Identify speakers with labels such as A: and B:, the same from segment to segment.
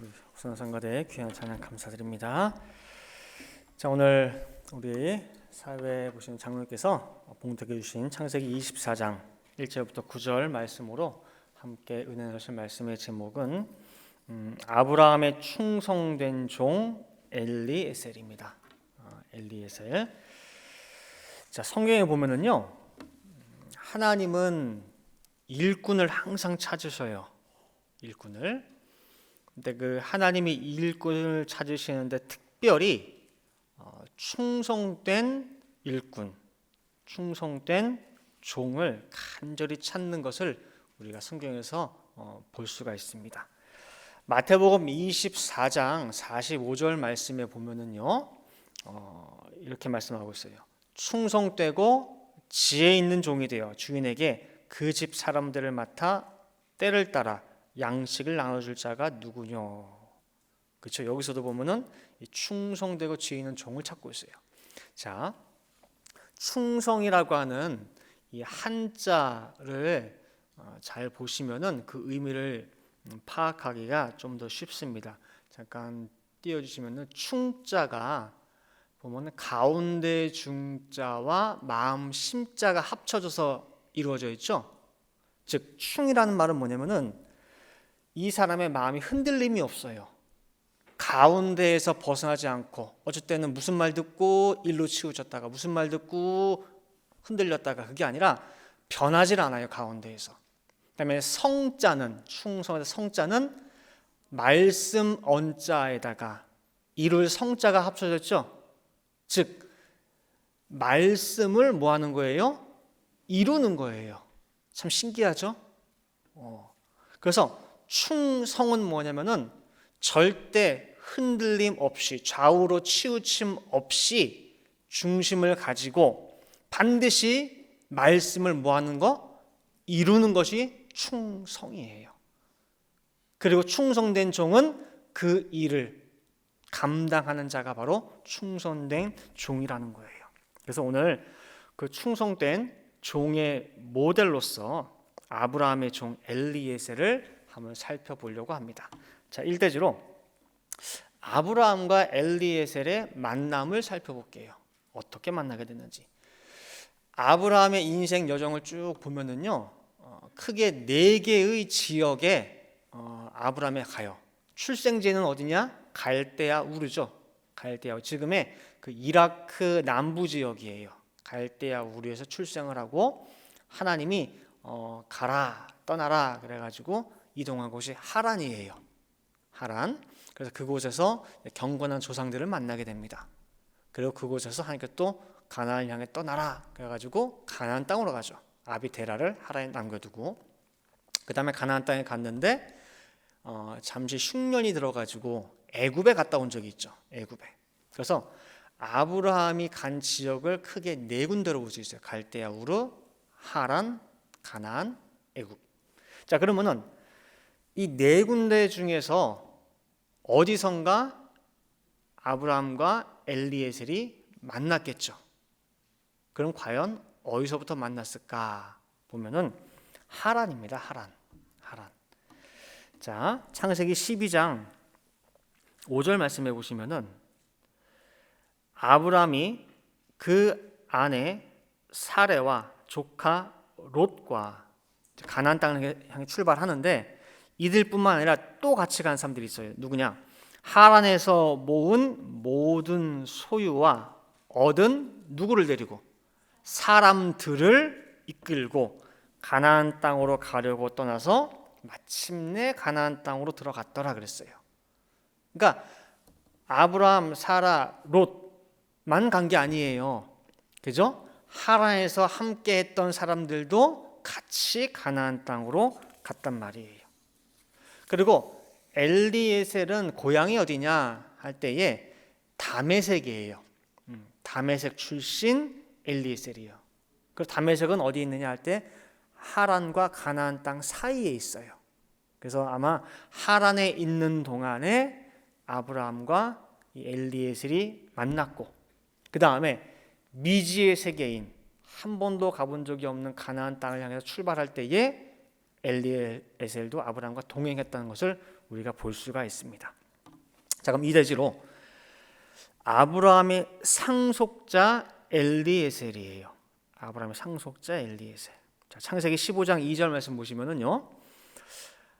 A: 우리 옥선상가대 귀한 찬양 감사드립니다. 자, 오늘 우리 사회 보시는 장로님께서 봉독해 주신 창세기 24장 1절부터 9절 말씀으로 함께 은혜 나누실 말씀의 제목은 아브라함의 충성된 종 엘리에셀입니다. 엘리에셀. 자, 성경에 보면은요, 하나님은 일꾼을 항상 찾으셔요. 일꾼을. 근데 그 하나님이 일꾼을 찾으시는데 특별히 충성된 일꾼, 충성된 종을 간절히 찾는 것을 우리가 성경에서 볼 수가 있습니다. 마태복음 24장 45절 말씀에 보면은요, 이렇게 말씀하고 있어요. 충성되고 지혜 있는 종이 되어 주인에게 그 집 사람들을 맡아 때를 따라 양식을 나눠줄 자가 누구냐. 그렇죠? 여기서도 보면은 충성되고 지혜 있는 종을 찾고 있어요. 자, 충성이라고 하는 이 한자를 잘 보시면은 그 의미를 파악하기가 좀 더 쉽습니다. 잠깐 띄워주시면은 충자가 보면은 가운데 중자와 마음 심자가 합쳐져서 이루어져 있죠. 즉 충이라는 말은 뭐냐면은 이 사람의 마음이 흔들림이 없어요. 가운데에서 벗어나지 않고 어쩔 때는 무슨 말 듣고 일로 치우쳤다가 무슨 말 듣고 흔들렸다가 그게 아니라 변하질 않아요. 가운데에서. 그다음에 성자는 충성에서 성자는 말씀 언자에다가 이룰 성자가 합쳐졌죠. 즉 말씀을 뭐 하는 거예요? 이루는 거예요. 참 신기하죠? 그래서 충성은 뭐냐면은 절대 흔들림 없이 좌우로 치우침 없이 중심을 가지고 반드시 말씀을 뭐 하는 거? 이루는 것이 충성이에요. 그리고 충성된 종은 그 일을 감당하는 자가 바로 충성된 종이라는 거예요. 그래서 오늘 그 충성된 종의 모델로서 아브라함의 종 엘리에셀을 한번 살펴보려고 합니다. 자, 1대지로 아브라함과 엘리에셀의 만남을 살펴볼게요. 어떻게 만나게 됐는지. 아브라함의 인생 여정을 쭉 보면은요, 크게 4개의 지역에 아브라함이 가요. 출생지는 어디냐? 갈대아 우르죠. 갈대아 우르. 지금의 그 이라크 남부 지역이에요. 갈대아 우르에서 출생을 하고 하나님이 가라 떠나라 그래가지고 이동한 곳이 하란이에요. 하란. 그래서 그곳에서 경건한 조상들을 만나게 됩니다. 그리고 그곳에서 하나님께 또 가나안을 향해 떠나라 그래가지고 가나안 땅으로 가죠. 아비데라를 하란에 남겨두고 그 다음에 가나안 땅에 갔는데 잠시 흉년이 들어가지고 애굽에 갔다 온 적이 있죠. 애굽에. 그래서 아브라함이 간 지역을 크게 4군데로 볼 수 있어요. 갈대아 우르, 하란, 가나안, 애굽. 자, 그러면은 이 4군데 중에서 어디선가 아브라함과 엘리에셀이 만났겠죠. 그럼 과연 어디서부터 만났을까 보면은 하란입니다. 하란. 자, 창세기 12장 5절 말씀해 보시면은 아브라함이 그 아내 사레와 조카 롯과 가나안 땅을 향해 출발하는데 이들뿐만 아니라 또 같이 간 사람들이 있어요. 누구냐? 하란에서 모은 모든 소유와 얻은 누구를 데리고 사람들을 이끌고 가나안 땅으로 가려고 떠나서 마침내 가나안 땅으로 들어갔더라 그랬어요. 그러니까 아브라함, 사라, 롯만 간 게 아니에요. 그죠? 하란에서 함께 했던 사람들도 같이 가나안 땅으로 갔단 말이에요. 그리고 엘리에셀은 고향이 어디냐 할 때에 다메섹이에요. 다메섹 출신 엘리에셀이요. 그리고 다메섹은 어디 있느냐 할 때 하란과 가나안 땅 사이에 있어요. 그래서 아마 하란에 있는 동안에 아브라함과 이 엘리에셀이 만났고 그 다음에 미지의 세계인 한 번도 가본 적이 없는 가나안 땅을 향해서 출발할 때에 엘리에셀도 아브라함과 동행했다는 것을 우리가 볼 수가 있습니다. 자, 그럼 이대지로 아브라함의 상속자 엘리에셀이에요. 아브라함의 상속자 엘리에셀. 자, 창세기 15장 2절 말씀 보시면은요,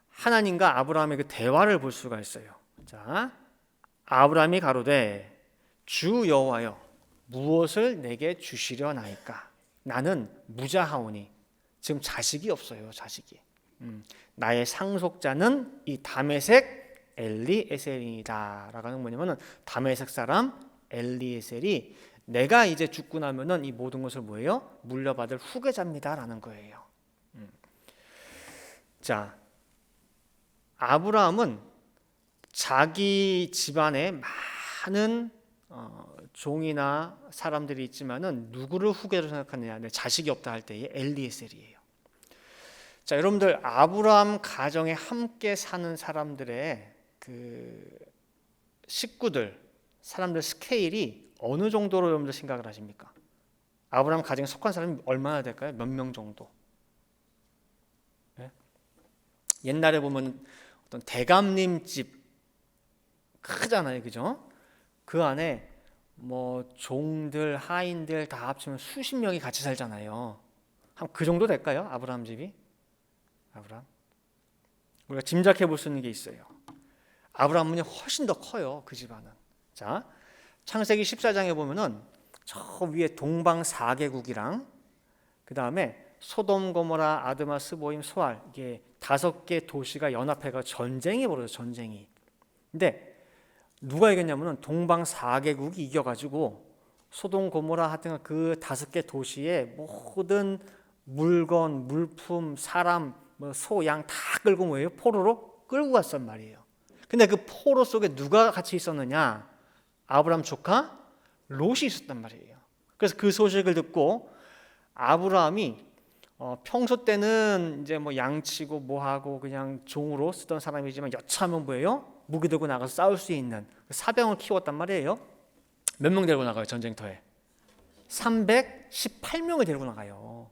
A: 하나님과 아브라함의 그 대화를 볼 수가 있어요. 자, 아브라함이 가로되 주 여호와여 무엇을 내게 주시려나이까? 나는 무자하오니. 지금 자식이 없어요. 자식이. 나의 상속자는 이 다메섹 엘리에셀이다 라고 하는 건 뭐냐면은 다메섹 사람 엘리에셀이 내가 이제 죽고 나면은 이 모든 것을 뭐예요? 물려받을 후계자입니다 라는 거예요. 자, 아브라함은 자기 집안에 많은 종이나 사람들이 있지만은 누구를 후계로 생각하느냐? 내 자식이 없다 할 때의 엘리에셀이에요. 자, 여러분들 아브라함 가정에 함께 사는 사람들의 그 식구들, 사람들 스케일이 어느 정도로 여러분들 생각을 하십니까? 아브라함 가정에 속한 사람이 얼마나 될까요? 몇 명 정도? 네? 옛날에 보면 어떤 대감님 집 크잖아요, 그죠? 그 안에 뭐 종들, 하인들 다 합치면 수십 명이 같이 살잖아요. 한 그 정도 될까요? 아브라함 집이? 아브라함? 우리가 짐작해 볼 수 있는 게 있어요. 아브라함은 훨씬 더 커요, 그 집안은. 자, 창세기 14장에 보면은 저 위에 동방 4개국이랑 그 다음에 소돔, 고모라, 아드마, 스보임, 소알 이게 5개 도시가 연합해가 전쟁이 벌어져요. 전쟁이. 근데 누가 이겼냐면은 동방 4개국이 이겨가지고 소돔, 고모라 하여튼 그 5개 도시의 모든 물건, 물품, 사람, 뭐 소, 양 다 끌고 뭐예요? 포로로 끌고 갔단 말이에요. 근데 그 포로 속에 누가 같이 있었느냐? 아브라함 조카 롯이 있었단 말이에요. 그래서 그 소식을 듣고 아브라함이 평소 때는 이제 뭐 양치고 뭐하고 그냥 종으로 쓰던 사람이지만 여차하면 뭐예요? 무기 들고 나가서 싸울 수 있는 사병을 키웠단 말이에요. 몇 명 데리고 나가요? 전쟁터에 318명을 데리고 나가요.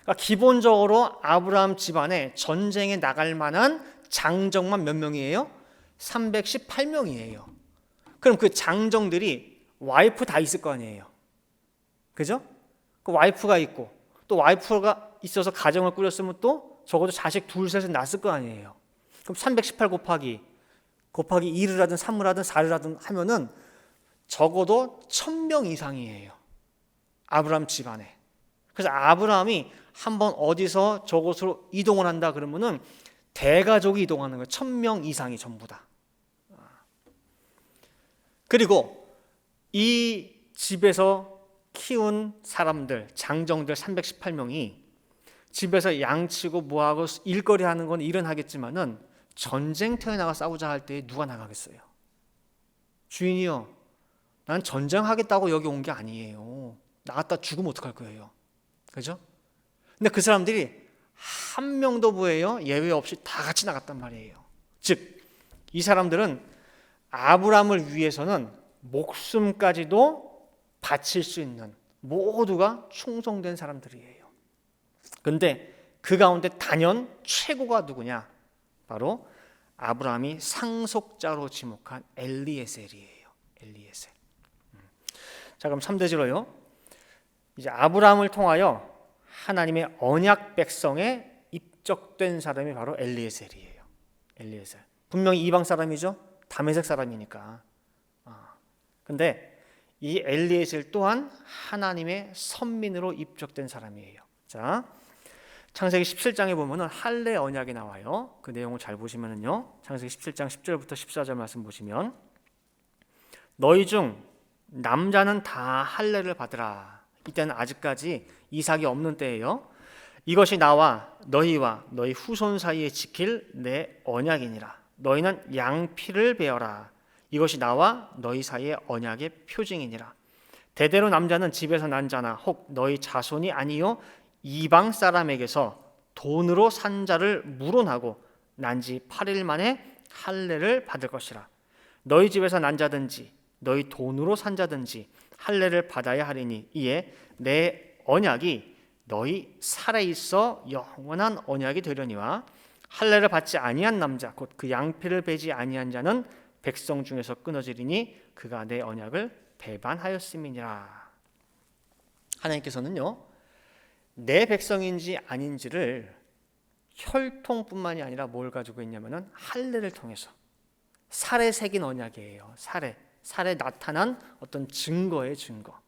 A: 그러니까 기본적으로 아브라함 집안에 전쟁에 나갈 만한 장정만 몇 명이에요? 318명이에요. 그럼 그 장정들이 와이프 다 있을 거 아니에요. 그죠? 그 와이프가 있고 또 와이프가 있어서 가정을 꾸렸으면 또 적어도 자식 둘 셋은 낳았을 거 아니에요. 그럼 318 곱하기 2를 하든 3을 하든 4를 하든 하면은 적어도 1000명 이상이에요. 아브라함 집안에. 그래서 아브라함이 한번 어디서 저곳으로 이동을 한다 그러면은 대가족이 이동하는 거예요. 1000명 이상이 전부 다. 그리고 이 집에서 키운 사람들, 장정들 318명이 집에서 양치고 뭐하고 일거리 하는 건 일은 하겠지만은 전쟁터에 나가 싸우자 할 때 누가 나가겠어요? 주인이요, 난 전쟁하겠다고 여기 온 게 아니에요. 나갔다 죽으면 어떡할 거예요? 그죠? 근데 그 사람들이 한 명도 뭐예요? 예외 없이 다 같이 나갔단 말이에요. 즉, 이 사람들은 아브라함을 위해서는 목숨까지도 바칠 수 있는 모두가 충성된 사람들이에요. 그런데 그 가운데 단연 최고가 누구냐? 바로 아브라함이 상속자로 지목한 엘리에셀이에요. 엘리에셀. 자, 그럼 3대지로요. 이제 아브라함을 통하여 하나님의 언약 백성에 입적된 사람이 바로 엘리에셀이에요. 엘리에셀. 분명히 이방 사람이죠. 다메섹 사람이니까. 근데 이 엘리에셀 또한 하나님의 선민으로 입적된 사람이에요. 자, 창세기 17장에 보면은 할례 언약이 나와요. 그 내용을 잘 보시면은요. 창세기 17장 10절부터 14절 말씀 보시면 너희 중 남자는 다 할례를 받으라. 이때는 아직까지 이삭이 없는 때예요. 이것이 나와 너희와 너희 후손 사이에 지킬 내 언약이니라. 너희는 양피를 베어라. 이것이 나와 너희 사이의 언약의 표징이니라. 대대로 남자는 집에서 난 자나 혹 너희 자손이 아니요 이방 사람에게서 돈으로 산 자를 물어나고 난 지 8일 만에 할례를 받을 것이라. 너희 집에서 난 자든지 너희 돈으로 산 자든지 할례를 받아야 하리니 이에 내 언약이 너희 살아있어 영원한 언약이 되려니와 할례를 받지 아니한 남자 곧 그 양피를 베지 아니한 자는 백성 중에서 끊어지리니 그가 내 언약을 배반하였음이니라. 하나님께서는요, 내 백성인지 아닌지를 혈통뿐만이 아니라 뭘 가지고 있냐면은 할례를 통해서 살에 새긴 언약이에요. 살에 나타난 어떤 증거의 증거.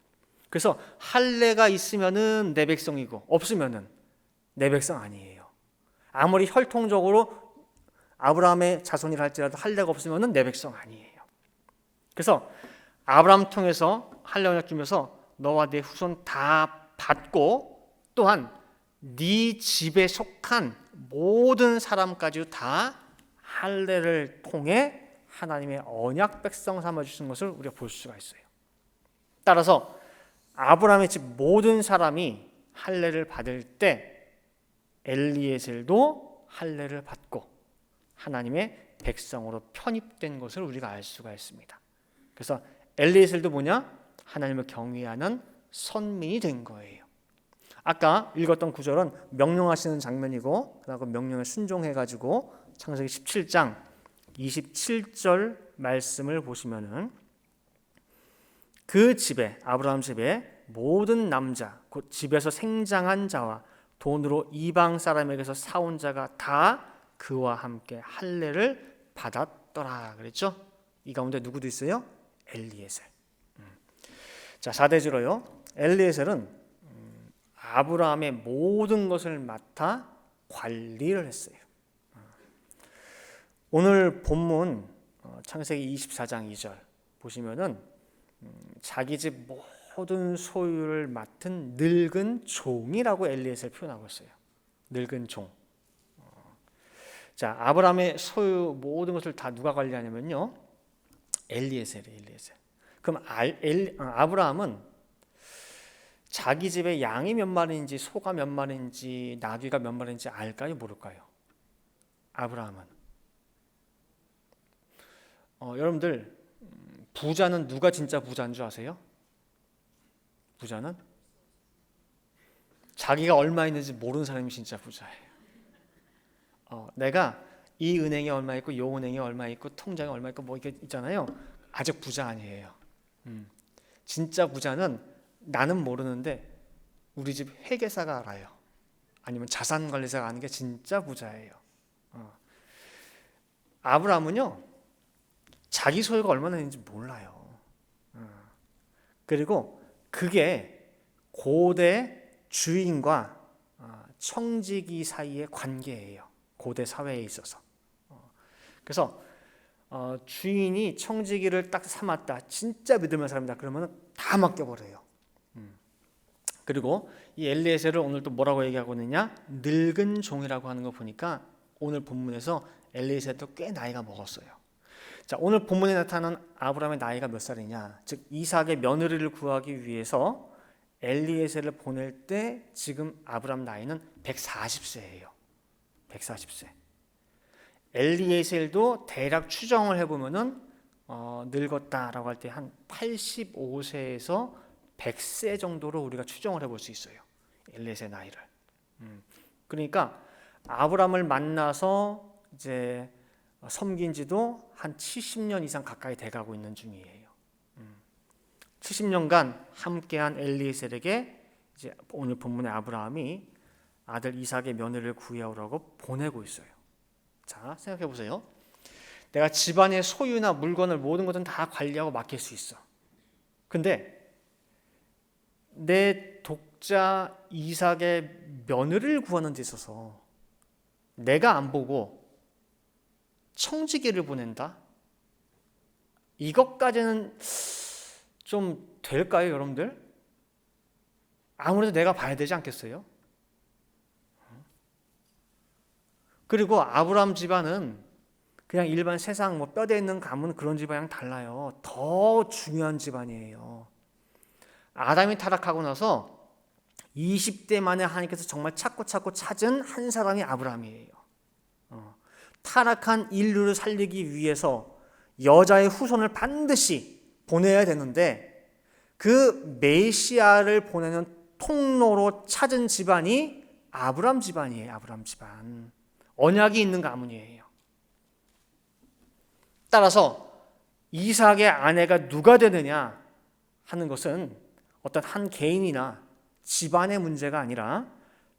A: 그래서 할례가 있으면은 내 백성이고 없으면은 내 백성 아니에요. 아무리 혈통적으로 아브라함의 자손이라 할지라도 할례가 없으면은 내 백성 아니에요. 그래서 아브라함 통해서 할례 언약 주면서 너와 네 후손 다 받고 또한 네 집에 속한 모든 사람까지도 다 할례를 통해 하나님의 언약 백성 삼아 주신 것을 우리가 볼 수가 있어요. 따라서 아브라함의 집 모든 사람이 할례를 받을 때 엘리에셀도 할례를 받고 하나님의 백성으로 편입된 것을 우리가 알 수가 있습니다. 그래서 엘리에셀도 뭐냐? 하나님을 경외하는 선민이 된 거예요. 아까 읽었던 구절은 명령하시는 장면이고 그 명령에 순종해가지고 창세기 17장 27절 말씀을 보시면은 그 집에 아브라함 집에 모든 남자 곧 집에서 생장한 자와 돈으로 이방 사람에게서 사온 자가 다 그와 함께 할례를 받았더라 그랬죠. 이 가운데 누구도 있어요? 엘리에셀. 자, 4대주로요. 엘리에셀은 아브라함의 모든 것을 맡아 관리를 했어요. 오늘 본문 창세기 24장 2절 보시면은 자기 집 모든 소유를 맡은 늙은 종이라고 엘리에셀 표현하고 있어요. 늙은 종. 자, 아브라함의 소유 모든 것을 다 누가 관리하냐면요, 엘리에셀이에요. 엘리에셀. 그럼 아브라함은 자기 집에 양이 몇 마리인지 소가 몇 마리인지 나귀가 몇 마리인지 알까요? 모를까요? 아브라함은 여러분들 부자는 누가 진짜 부자인 줄 아세요? 부자는 자기가 얼마 있는지 모르는 사람이 진짜 부자예요. 내가 이 은행에 얼마 있고 이 은행에 얼마 있고 통장에 얼마 있고 뭐 이게 있잖아요. 아직 부자 아니에요. 진짜 부자는 나는 모르는데 우리 집 회계사가 알아요. 아니면 자산관리사가 아는 게 진짜 부자예요. 아브라함은요, 자기 소유가 얼마나 있는지 몰라요. 그리고 그게 고대 주인과 청지기 사이의 관계예요. 고대 사회에 있어서. 그래서 주인이 청지기를 딱 삼았다, 진짜 믿음의 사람이다 그러면 다 맡겨버려요. 그리고 이 엘리에셀을 오늘 또 뭐라고 얘기하고 있느냐? 늙은 종이라고 하는 거 보니까 오늘 본문에서 엘리에셀도 꽤 나이가 먹었어요. 자, 오늘 본문에 나타난 아브라함의 나이가 몇 살이냐? 즉 이삭의 며느리를 구하기 위해서 엘리에셀을 보낼 때 지금 아브라함 나이는 140세예요. 140세. 엘리에셀도 대략 추정을 해보면은 늙었다라고 할 때 한 85세에서 100세 정도로 우리가 추정을 해볼 수 있어요. 엘리에셀 나이를. 그러니까 아브라함을 만나서 이제 섬긴 지도 한 70년 이상 가까이 돼가고 있는 중이에요. 70년간 함께한 엘리에셀에게 이제 오늘 본문의 아브라함이 아들 이삭의 며느리를 구해오라고 보내고 있어요. 자, 생각해 보세요. 내가 집안의 소유나 물건을 모든 것은 다 관리하고 맡길 수 있어. 근데 내 독자 이삭의 며느리를 구하는 데 있어서 내가 안 보고 청지기를 보낸다? 이것까지는 좀 될까요, 여러분들? 아무래도 내가 봐야 되지 않겠어요? 그리고 아브라함 집안은 그냥 일반 세상 뭐 뼈대 있는 가문 그런 집안이랑 달라요. 더 중요한 집안이에요. 아담이 타락하고 나서 20대 만에 하나님께서 정말 찾고 찾은 한 사람이 아브라함이에요. 타락한 인류를 살리기 위해서 여자의 후손을 반드시 보내야 되는데 그 메시아를 보내는 통로로 찾은 집안이 아브라함 집안이에요. 아브라함 집안. 언약이 있는 가문이에요. 따라서 이삭의 아내가 누가 되느냐 하는 것은 어떤 한 개인이나 집안의 문제가 아니라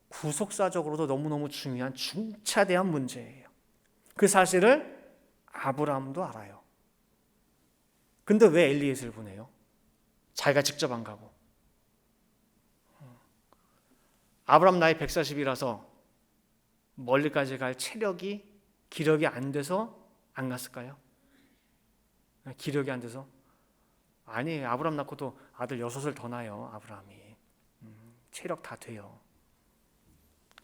A: 구속사적으로도 너무너무 중요한 중차대한 문제예요. 그 사실을 아브라함도 알아요. 근데 왜 엘리에셀을 보내요? 자기가 직접 안 가고. 아브라함 나이 140이라서 멀리까지 갈 체력이, 기력이 안 돼서 안 갔을까요? 기력이 안 돼서? 아니에요. 아브라함 낳고도 아들 6을 더 낳아요. 아브라함이. 체력 다 돼요.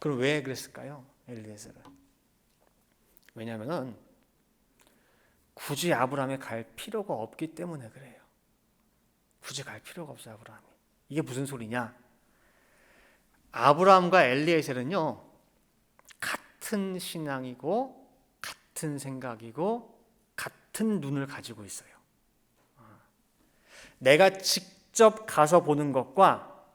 A: 그럼 왜 그랬을까요? 엘리에셀은. 왜냐하면 굳이 아브라함에 갈 필요가 없기 때문에 그래요. 굳이 갈 필요가 없어요. 아브라함이. 이게 무슨 소리냐? 아브라함과 엘리에셀은요, 같은 신앙이고 같은 생각이고 같은 눈을 가지고 있어요. 내가 직접 가서 보는 것과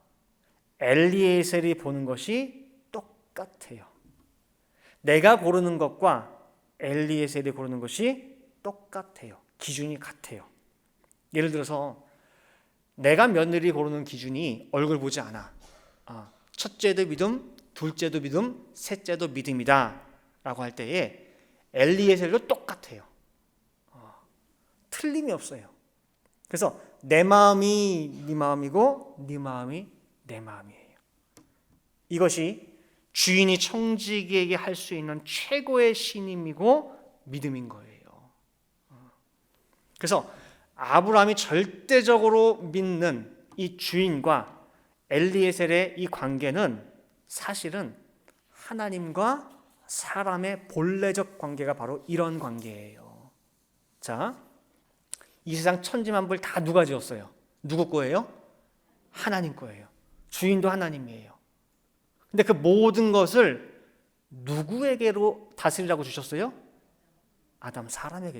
A: 엘리에셀이 보는 것이 똑같아요. 내가 고르는 것과 엘리에셀이 고르는 것이 똑같아요. 기준이 같아요. 예를 들어서 내가 며느리 고르는 기준이 얼굴 보지 않아. 첫째도 믿음, 둘째도 믿음, 셋째도 믿음이다 라고 할 때에 엘리에셀도 똑같아요. 틀림이 없어요. 그래서 내 마음이 네 마음이고 네 마음이 내 마음이에요. 이것이 주인이 청지기에게 할 수 있는 최고의 신임이고 믿음인 거예요. 그래서 아브라함이 절대적으로 믿는 이 주인과 엘리에셀의 이 관계는 사실은 하나님과 사람의 본래적 관계가 바로 이런 관계예요. 자, 이 세상 천지만물 다 누가 지었어요? 누구 거예요? 하나님 거예요. 주인도 하나님이에요. 근데 그 모든 것을 누구에게로 다스리라고 주셨어요? 아담, 사람에게.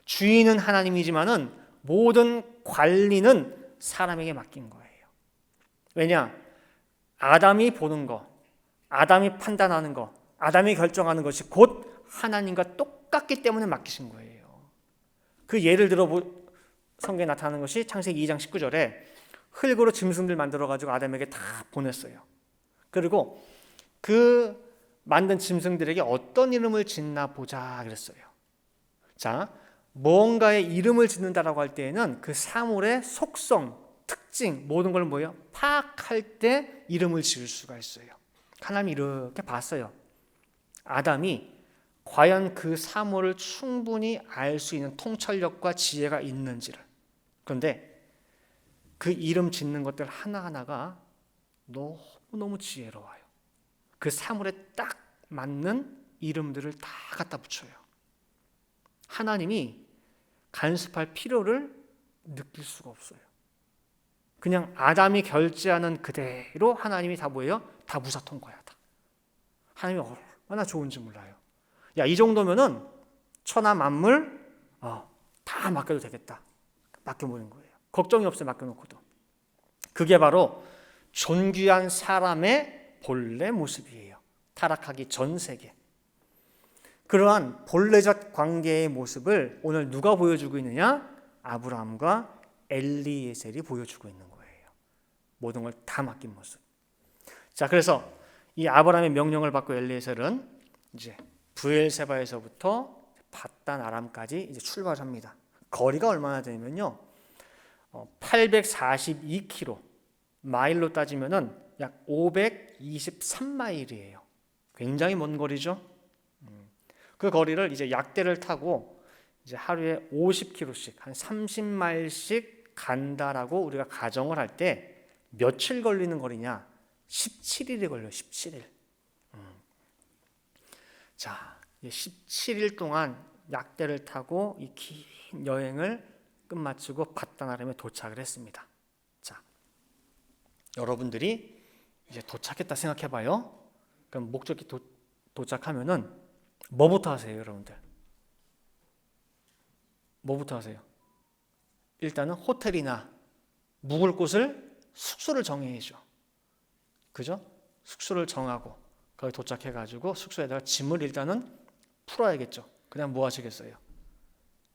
A: 주인은 하나님이지만은 모든 관리는 사람에게 맡긴 거예요. 왜냐? 아담이 보는 거, 아담이 판단하는 거, 아담이 결정하는 것이 곧 하나님과 똑같기 때문에 맡기신 거예요. 그 예를 들어 성경에 나타나는 것이 창세기 2장 19절에 흙으로 짐승들 만들어가지고 아담에게 다 보냈어요. 그리고 그 만든 짐승들에게 어떤 이름을 짓나 보자 그랬어요. 자, 뭔가의 이름을 짓는다라고 할 때에는 그 사물의 속성, 특징, 모든 걸 뭐예요? 파악할 때 이름을 지을 수가 있어요. 하나님이 이렇게 봤어요. 아담이 과연 그 사물을 충분히 알 수 있는 통찰력과 지혜가 있는지를. 그런데 그 이름 짓는 것들 하나하나가 너무너무 지혜로워요. 그 사물에 딱 맞는 이름들을 다 갖다 붙여요. 하나님이 간섭할 필요를 느낄 수가 없어요. 그냥 아담이 결제하는 그대로 하나님이 다 뭐예요? 다 무사통과하다. 하나님이 얼마나 좋은지 몰라요. 야, 이 정도면은 천하 만물 다 맡겨도 되겠다. 맡겨보는 거예요. 걱정이 없어요. 맡겨놓고도. 그게 바로 존귀한 사람의 본래 모습이에요. 타락하기 전 세계. 그러한 본래적 관계의 모습을 오늘 누가 보여주고 있느냐? 아브라함과 엘리에셀이 보여주고 있는 거예요. 모든 걸 다 맡긴 모습. 자, 그래서 이 아브라함의 명령을 받고 엘리에셀은 이제 브엘세바에서부터 밧단 아람까지 이제 출발합니다. 거리가 얼마나 되냐면요, 842km, 마일로 따지면은 약 523마일이에요. 굉장히 먼 거리죠. 그 거리를 이제 약대를 타고 이제 하루에 50km씩 한 30마일씩 간다라고 우리가 가정을 할 때 며칠 걸리는 거리냐? 17일이 걸려요. 17일. 자, 17일 동안 약대를 타고 이 긴 여행을 끝마치고 밧단 아람에 도착을 했습니다. 자, 여러분들이 이제 도착했다 생각해봐요. 그럼 목적지 도착하면은 뭐부터 하세요, 여러분들? 뭐부터 하세요? 일단은 호텔이나 묵을 곳을 숙소를 정해야죠. 그죠? 숙소를 정하고 거기 도착해가지고 숙소에다가 짐을 일단은 풀어야겠죠. 그냥 뭐 하시겠어요?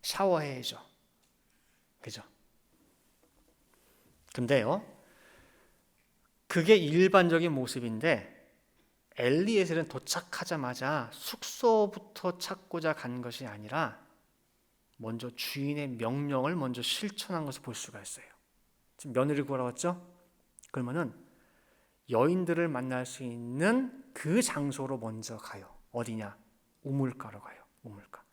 A: 샤워해야죠. 그죠? 근데요, 그게 일반적인 모습인데 엘리에셀은 도착하자마자 숙소부터 찾고자 간 것이 아니라 먼저 주인의 명령을 먼저 실천한 것을 볼 수가 있어요. 지금 며느리 구하러 왔죠? 그러면은 여인들을 만날 수 있는 그 장소로 먼저 가요. 어디냐? 우물가로 가요. 우물가.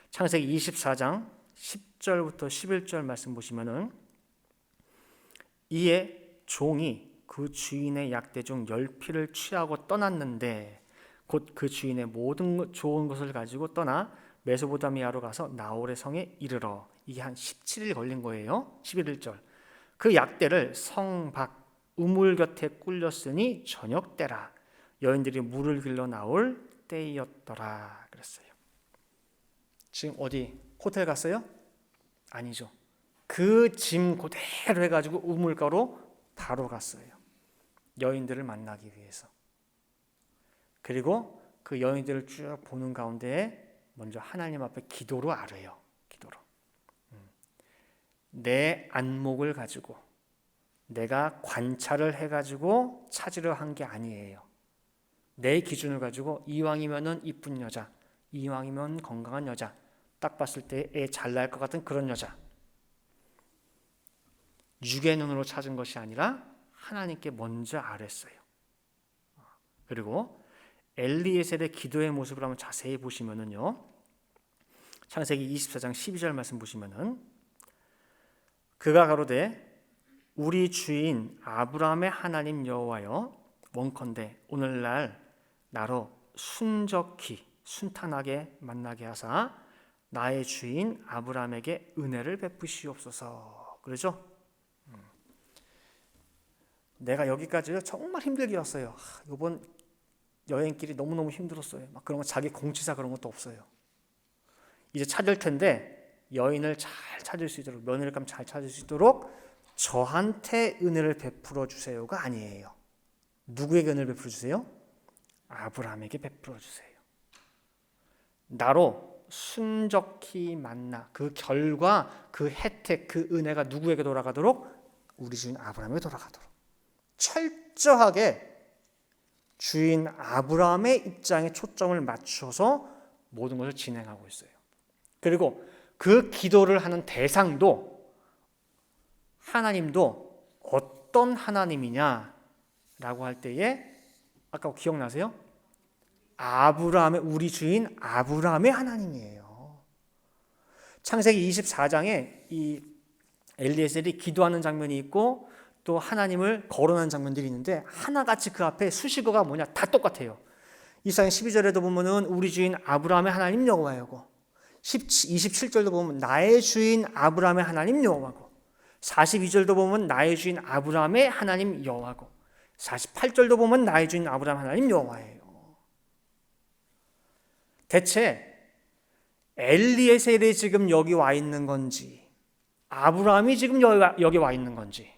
A: 창세기 24장 10절부터 11절 말씀 보시면은 이에 종이 그 주인의 약대 중 10피를 취하고 떠났는데 곧 그 주인의 모든 좋은 것을 가지고 떠나 메소포타미아로 가서 나홀의 성에 이르러, 이게 한 17일 걸린 거예요. 11절. 그 약대를 성 밖 우물 곁에 꿀렸으니 저녁 때라. 여인들이 물을 길러 나올 때였더라. 그랬어요. 지금 어디 호텔 갔어요? 아니죠. 그 짐 그대로 해가지고 우물가로 바로 갔어요. 여인들을 만나기 위해서. 그리고 그 여인들을 쭉 보는 가운데 먼저 하나님 앞에 기도로 아뢰요. 기도로. 내 안목을 가지고 내가 관찰을 해가지고 찾으려 한 게 아니에요. 내 기준을 가지고 이왕이면은 이쁜 여자, 이왕이면 건강한 여자, 딱 봤을 때 애 잘 날 것 같은 그런 여자. 육의 눈으로 찾은 것이 아니라 하나님께 먼저 아뢰었어요. 그리고 엘리에셀의 기도의 모습을 한번 자세히 보시면은요, 창세기 24장 12절 말씀 보시면은 그가 가로되 우리 주인 아브라함의 하나님 여호와여, 원컨대 오늘날 나로 순적히 순탄하게 만나게 하사 나의 주인 아브라함에게 은혜를 베푸시옵소서. 그러죠? 내가 여기까지 정말 힘들게 왔어요. 이번 여행길이 너무너무 힘들었어요. 막 그런 거, 자기 공치사 그런 것도 없어요. 이제 찾을 텐데 여인을 잘 찾을 수 있도록, 며느리감 잘 찾을 수 있도록 저한테 은혜를 베풀어 주세요가 아니에요. 누구에게 은혜를 베풀어 주세요? 아브라함에게 베풀어 주세요. 나로 순적히 만나, 그 결과, 그 혜택, 그 은혜가 누구에게 돌아가도록? 우리 주인 아브라함에게 돌아가도록 철저하게 주인 아브라함의 입장에 초점을 맞춰서 모든 것을 진행하고 있어요. 그리고 그 기도를 하는 대상도 하나님도 어떤 하나님이냐라고 할 때에 아까 기억나세요? 아브라함의, 우리 주인 아브라함의 하나님이에요. 창세기 24장에 이 엘리에셀이 기도하는 장면이 있고 또 하나님을 거론하는 장면들이 있는데 하나같이 그 앞에 수식어가 뭐냐? 다 똑같아요. 이사야 12절에도 보면은 우리 주인 아브라함의 하나님 여호와이고, 27절도 보면 나의 주인 아브라함의 하나님 여호와고, 42절도 보면 나의 주인 아브라함의 하나님 여호와고, 48절도 보면 나의 주인 아브라함 하나님 여호와예요. 대체 엘리에셀이 지금 여기 와 있는 건지 아브라함이 지금 여기 와 있는 건지,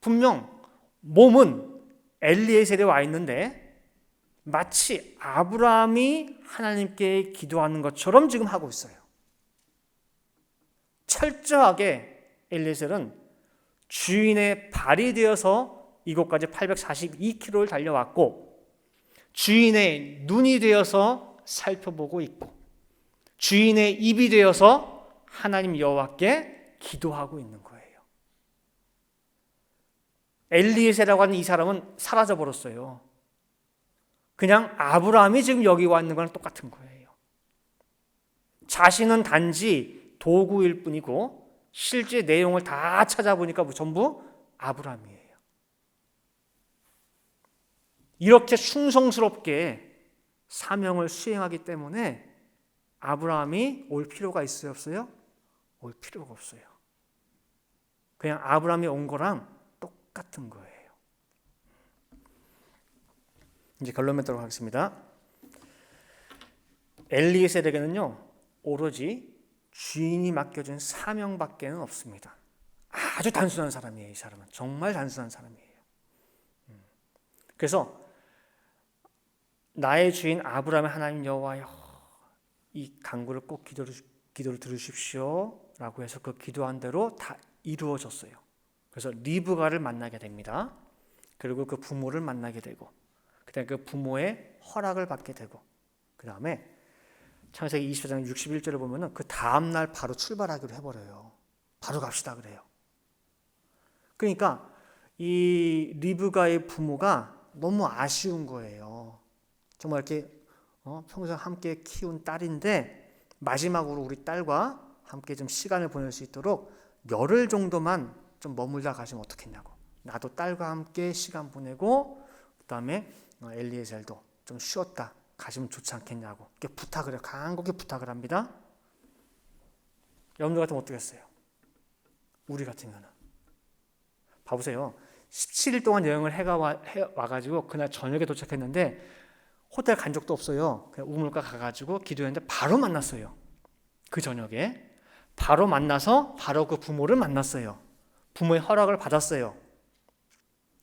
A: 분명 몸은 엘리에셀에 와 있는데 마치 아브라함이 하나님께 기도하는 것처럼 지금 하고 있어요. 철저하게 엘리에셀은 주인의 발이 되어서 이곳까지 842km를 달려왔고, 주인의 눈이 되어서 살펴보고 있고, 주인의 입이 되어서 하나님 여호와께 기도하고 있는 거예요. 엘리에셀이라고 하는 이 사람은 사라져 버렸어요. 그냥 아브라함이 지금 여기 와 있는 거랑 똑같은 거예요. 자신은 단지 도구일 뿐이고 실제 내용을 다 찾아보니까 전부 아브라함이에요. 이렇게 충성스럽게 사명을 수행하기 때문에 아브라함이 올 필요가 있어요, 없어요? 올 필요가 없어요. 그냥 아브라함이 온 거랑 똑같은 거예요. 이제 결론 맺도록 하겠습니다. 엘리에셀에게는요, 오로지 주인이 맡겨준 사명밖에는 없습니다. 아주 단순한 사람이에요. 이 사람은 정말 단순한 사람이에요. 그래서 나의 주인 아브라함의 하나님 여호와여, 이 간구를 꼭 기도를 들으십시오 라고 해서 그 기도한 대로 다 이루어졌어요. 그래서 리브가를 만나게 됩니다. 그리고 그 부모를 만나게 되고, 그다음에 그 부모의 허락을 받게 되고, 그 다음에 창세기 24장 61절을 보면은 그 다음날 바로 출발하기로 해버려요. 바로 갑시다 그래요. 그러니까 이 리브가의 부모가 너무 아쉬운 거예요. 정말 이렇게 평생 함께 키운 딸인데 마지막으로 우리 딸과 함께 좀 시간을 보낼 수 있도록 열흘 정도만 좀 머물다 가시면 어떻겠냐고. 나도 딸과 함께 시간 보내고 그다음에 엘리에셀도 좀 쉬었다 가시면 좋지 않겠냐고 이렇게 부탁을 해요. 간곡히 부탁을 합니다. 여러분들 같으면 어떻겠어요? 우리 같으면 봐보세요. 17일 동안 여행을 와가지고 그날 저녁에 도착했는데 호텔 간 적도 없어요. 그냥 우물가 가가지고 기도했는데 바로 만났어요. 그 저녁에 바로 만나서 바로 그 부모를 만났어요. 부모의 허락을 받았어요.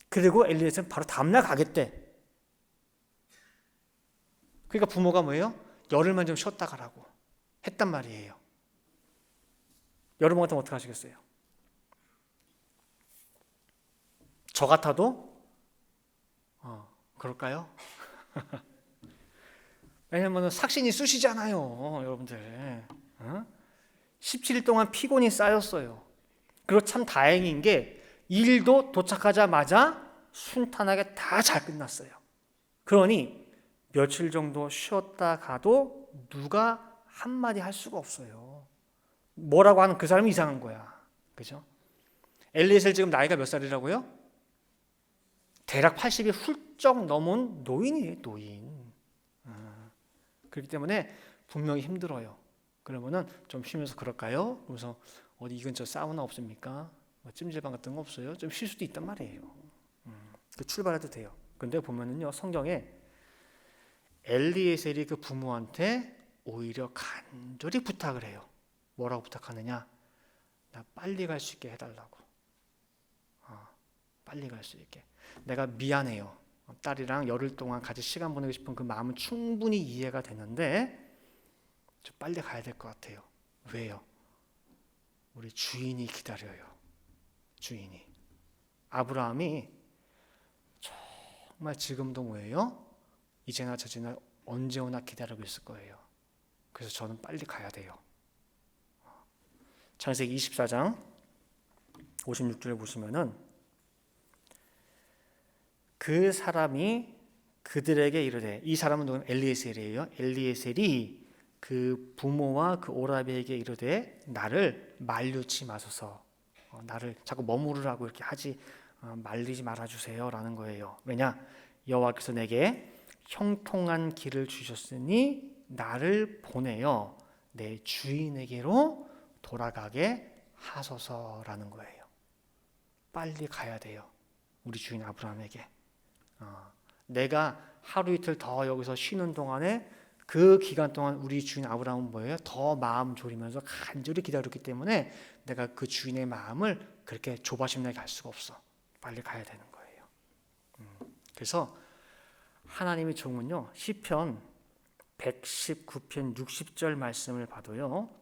A: 그리고 엘리에셀은 바로 다음날 가겠대. 그러니까 부모가 뭐예요? 열흘만 좀 쉬었다 가라고 했단 말이에요. 여러분 같으면 어떻게 하시겠어요? 저 같아도 그럴까요? 왜냐면 삭신이 쑤시잖아요, 여러분들. 17일 동안 피곤이 쌓였어요. 그리고 참 다행인 게 일도 도착하자마자 순탄하게 다 잘 끝났어요. 그러니 며칠 정도 쉬었다 가도 누가 한마디 할 수가 없어요. 뭐라고 하는 그 사람이 이상한 거야. 그죠? 엘리에셀 지금 나이가 몇 살이라고요? 대략 80이 훌쩍 넘은 노인이에요, 노인. 그렇기 때문에 분명히 힘들어요. 그러면은 좀 쉬면서 그럴까요? 그래서 어디 이 근처 사우나 없습니까? 뭐 찜질방 같은 거 없어요? 좀 쉴 수도 있단 말이에요. 출발해도 돼요. 근데 보면은요, 성경에 엘리에셀이 그 부모한테 오히려 간절히 부탁을 해요. 뭐라고 부탁하느냐? 나 빨리 갈 수 있게 해달라고. 빨리 갈 수 있게. 내가 미안해요. 딸이랑 열흘 동안 같이 시간 보내고 싶은 그 마음은 충분히 이해가 되는데 좀 빨리 가야 될 것 같아요. 왜요? 우리 주인이 기다려요. 주인이. 아브라함이 정말 지금도 뭐예요? 이제나 저제나 언제 오나 기다리고 있을 거예요. 그래서 저는 빨리 가야 돼요. 창세기 24장 56절에 보시면은 그 사람이 그들에게 이르되, 이 사람은 누구냐면 엘리에셀이에요. 엘리에셀이 그 부모와 그 오라비에게 이르되 나를 말리지 마소서. 나를 자꾸 머무르라고 이렇게 하지 말리지 말아주세요라는 거예요. 왜냐? 여호와께서 내게 형통한 길을 주셨으니 나를 보내어 내 주인에게로 돌아가게 하소서라는 거예요. 빨리 가야 돼요. 우리 주인 아브라함에게. 내가 하루 이틀 더 여기서 쉬는 동안에 그 기간 동안 우리 주인 아브라함은 뭐예요? 더 마음 졸이면서 간절히 기다렸기 때문에 내가 그 주인의 마음을 그렇게 조바심나게 할 수가 없어. 빨리 가야 되는 거예요. 그래서 하나님의 종은요, 시편 119편 60절 말씀을 봐도요,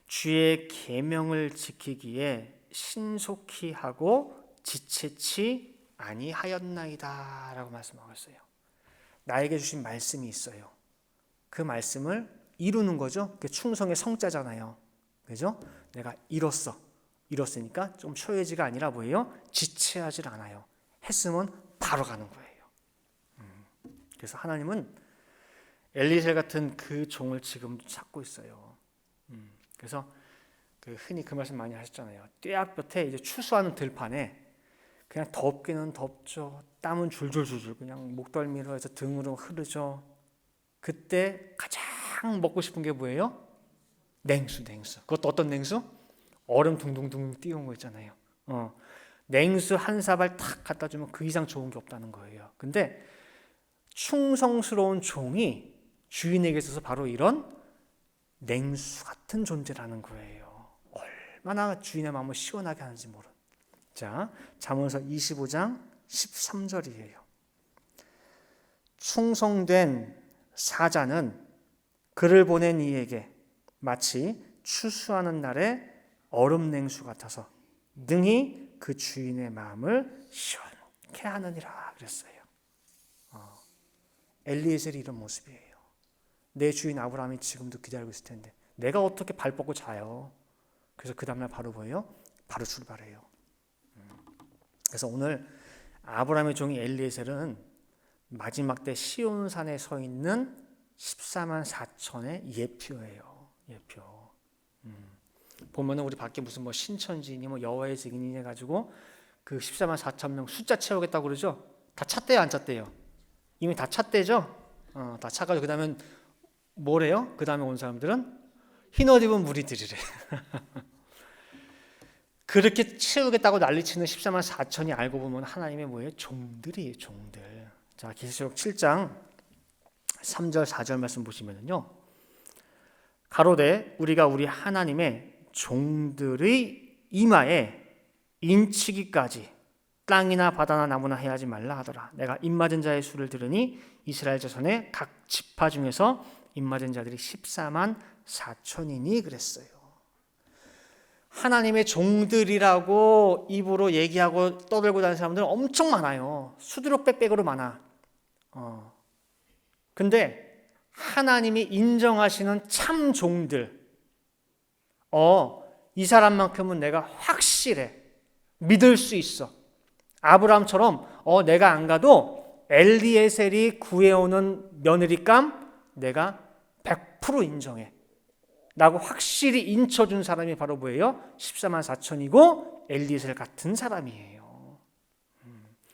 A: 주의 계명을 지키기에 신속히 하고 지체치 아니하였나이다 라고 말씀하고 있어요. 나에게 주신 말씀이 있어요. 그 말씀을 이루는 거죠. 그게 충성의 성자잖아요. 그죠? 내가 이뤘으니까 좀 초여지가 아니라 뭐예요? 지체하지 않아요. 했으면 바로 가는 거예요. 그래서 하나님은 엘리셀 같은 그 종을 지금 찾고 있어요. 그래서 흔히 그 말씀 많이 하셨잖아요. 뙤약볕에 이제 추수하는 들판에 그냥 덥기는 덥죠. 땀은 줄줄줄줄 그냥 목덜미로 해서 등으로 흐르죠. 그때 가장 먹고 싶은 게 뭐예요? 냉수. 그것도 어떤 냉수? 얼음 둥둥둥 띄운 거 있잖아요. 냉수 한 사발 탁 갖다 주면 그 이상 좋은 게 없다는 거예요. 근데 충성스러운 종이 주인에게 있어서 바로 이런 냉수 같은 존재라는 거예요. 얼마나 주인의 마음을 시원하게 하는지 모르는. 자, 잠언서 25장 13절이에요. 충성된 사자는 그를 보낸 이에게 마치 추수하는 날의 얼음 냉수 같아서 능히 그 주인의 마음을 시원케 하느니라 그랬어요. 엘리에셀이 이런 모습이에요. 내 주인 아브라함이 지금도 기다리고 있을 텐데 내가 어떻게 발 뻗고 자요. 그래서 그 다음날 바로 뭐예요? 바로 출발해요. 그래서 오늘 아브라함의 종이 엘리에셀은 마지막 때 시온산에 서 있는 14만 4천의 예표예요. 예표. 보면은 우리 밖에 무슨 뭐 신천지니 뭐 여호와의 증인이 해가지고 그 14만 4천 명 숫자 채우겠다고 그러죠. 다 찼대요, 안 찼대요? 이미 다 찼대죠. 다 차가지고 그 다음에 뭐래요? 그 다음에 온 사람들은 흰 옷 입은 무리들이래. 그렇게 채우겠다고 난리치는 14만 4천이 알고 보면 하나님의 뭐예요? 종들이에요, 종들. 자, 계시록 7장 3절 4절 말씀 보시면요. 가로되 우리가 우리 하나님의 종들의 이마에 인치기까지 땅이나 바다나 나무나 해하지 말라 하더라. 내가 입맞은 자의 수를 들으니 이스라엘 자손의 각 지파 중에서 입맞은 자들이 14만 4천이니 그랬어요. 하나님의 종들이라고 입으로 얘기하고 떠들고 다니는 사람들은 엄청 많아요. 수두룩 빽빽으로 많아. 근데 하나님이 인정하시는 참 종들, 이 사람만큼은 내가 확실해. 믿을 수 있어. 아브라함처럼 내가 안 가도 엘리에셀이 구해오는 며느리감 내가 100% 인정해. 라고 확실히 인쳐준 사람이 바로 뭐예요? 14만 4천이고 엘리에셀 같은 사람이에요.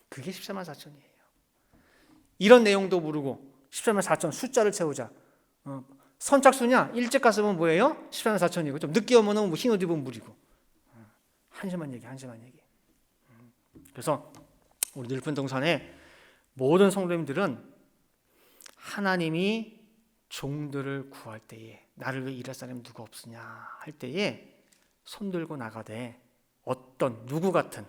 A: 그게 14만 4천이에요. 이런 내용도 모르고 14만 4천 숫자를 채우자. 선착순이야. 일찍 갔으면 뭐예요? 14만 4천이고 좀 늦게 오면 뭐 흰옷 입은 무리고. 한심한 얘기. 그래서 우리 늘픈 동산의 모든 성도님들은 하나님이 종들을 구할 때에 나를 위해 일할 사람이 누가 없으냐 할 때에 손들고 나가되 어떤 누구 같은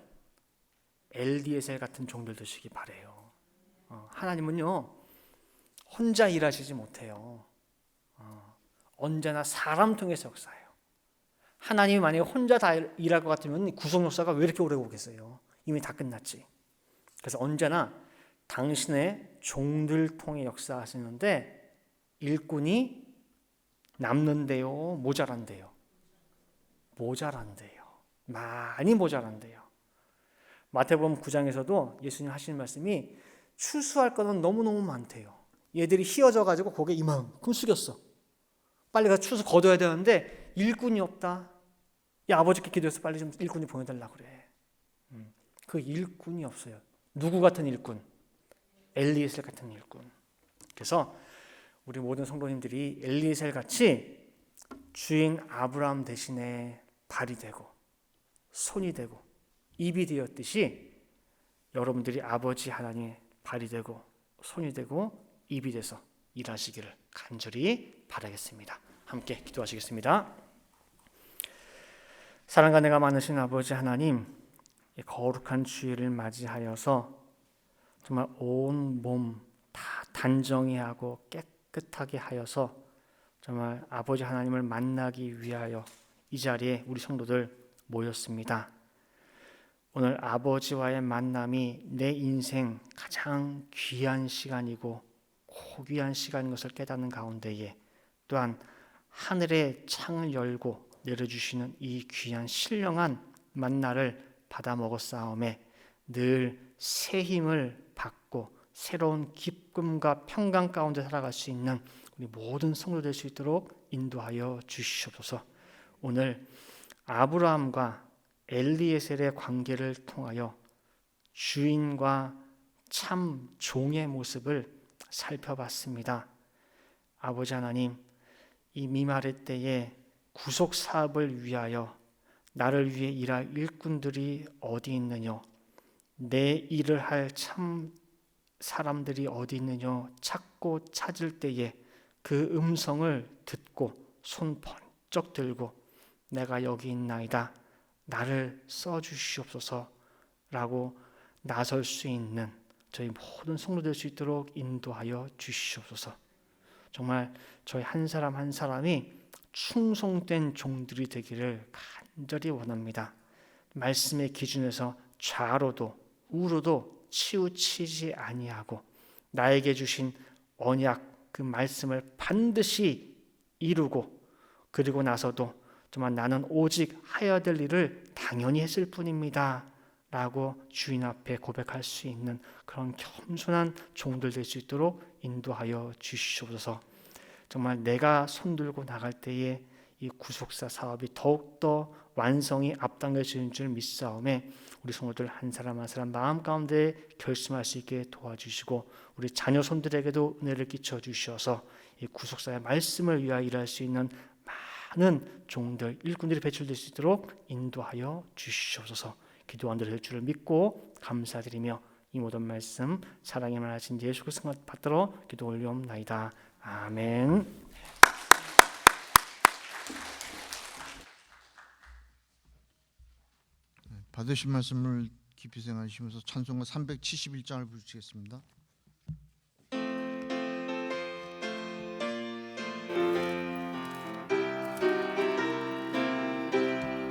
A: 엘리에셀 같은 종들 되시기 바래요. 하나님은요 혼자 일하시지 못해요. 언제나 사람 통해서 역사해요. 하나님이 만약에 혼자 다 일할 것 같으면 구속 역사가 왜 이렇게 오래 오겠어요? 이미 다 끝났지. 그래서 언제나 당신의 종들 통해 역사하시는데 일꾼이 남는데요, 모자란데요. 많이 모자란데요. 마태복음 9장에서도 예수님 하시는 말씀이 추수할 거는 너무너무 많대요. 얘들이 휘어져 가지고 고개 이만큼 숙였어. 빨리 가서 추수 거둬야 되는데 일꾼이 없다. 야, 아버지께 기도해서 빨리 좀 일꾼이 보내달라고 그래. 그 일꾼이 없어요. 누구 같은 일꾼? 엘리에셀 같은 일꾼. 그래서 우리 모든 성도님들이 엘리에셀 같이 주인 아브라함 대신에 발이 되고 손이 되고 입이 되었듯이 여러분들이 아버지 하나님의 발이 되고 손이 되고 입이 돼서 일하시기를 간절히 바라겠습니다. 함께 기도하시겠습니다. 사랑과 은혜가 많으신 아버지 하나님, 거룩한 주일을 맞이하여서 정말 온 몸 다 단정히 하고 깨끗하게 하여서 정말 아버지 하나님을 만나기 위하여 이 자리에 우리 성도들 모였습니다. 오늘 아버지와의 만남이 내 인생 가장 귀한 시간이고 고귀한 시간인 것을 깨닫는 가운데에 또한 하늘의 창을 열고 내려주시는 이 귀한 신령한 만나를 받아 먹었사오매 늘 새 힘을 받고 새로운 기쁨과 평강 가운데 살아갈 수 있는 우리 모든 성도 될 수 있도록 인도하여 주시옵소서. 오늘 아브라함과 엘리에셀의 관계를 통하여 주인과 참 종의 모습을 살펴봤습니다. 아버지 하나님, 이 미마리 때에 구속 사업을 위하여 나를 위해 일할 일꾼들이 어디 있느냐, 내 일을 할 참 사람들이 어디 있느냐 찾고 찾을 때에 그 음성을 듣고 손 번쩍 들고 내가 여기 있나이다, 나를 써주시옵소서 라고 나설 수 있는 저희 모든 성도 될 수 있도록 인도하여 주시옵소서. 정말 저희 한 사람 한 사람이 충성된 종들이 되기를 간절히 원합니다. 말씀의 기준에서 좌로도 우로도 치우치지 아니하고 나에게 주신 언약 그 말씀을 반드시 이루고 그리고 나서도 정말 나는 오직 하여야 될 일을 당연히 했을 뿐입니다 라고 주인 앞에 고백할 수 있는 그런 겸손한 종들 될 수 있도록 인도하여 주시옵소서. 정말 내가 손들고 나갈 때에 이 구속사 사업이 더욱더 완성이 앞당겨지는 줄 믿사오매 우리 성도들 한 사람 한 사람 마음 가운데 결심할 수 있게 도와주시고 우리 자녀 손들에게도 은혜를 끼쳐 주셔서 이 구속사의 말씀을 위하여 일할 수 있는 많은 종들 일꾼들이 배출될 수 있도록 인도하여 주시옵소서. 기도한 대로 될 줄을 믿고 감사드리며 이 모든 말씀 사랑의 말하신 예수 그리스도 받들어 기도 올리옵나이다. 아멘.
B: 받으신 말씀을 깊이 생각하시면서 찬송가 371장을 부르시겠습니다.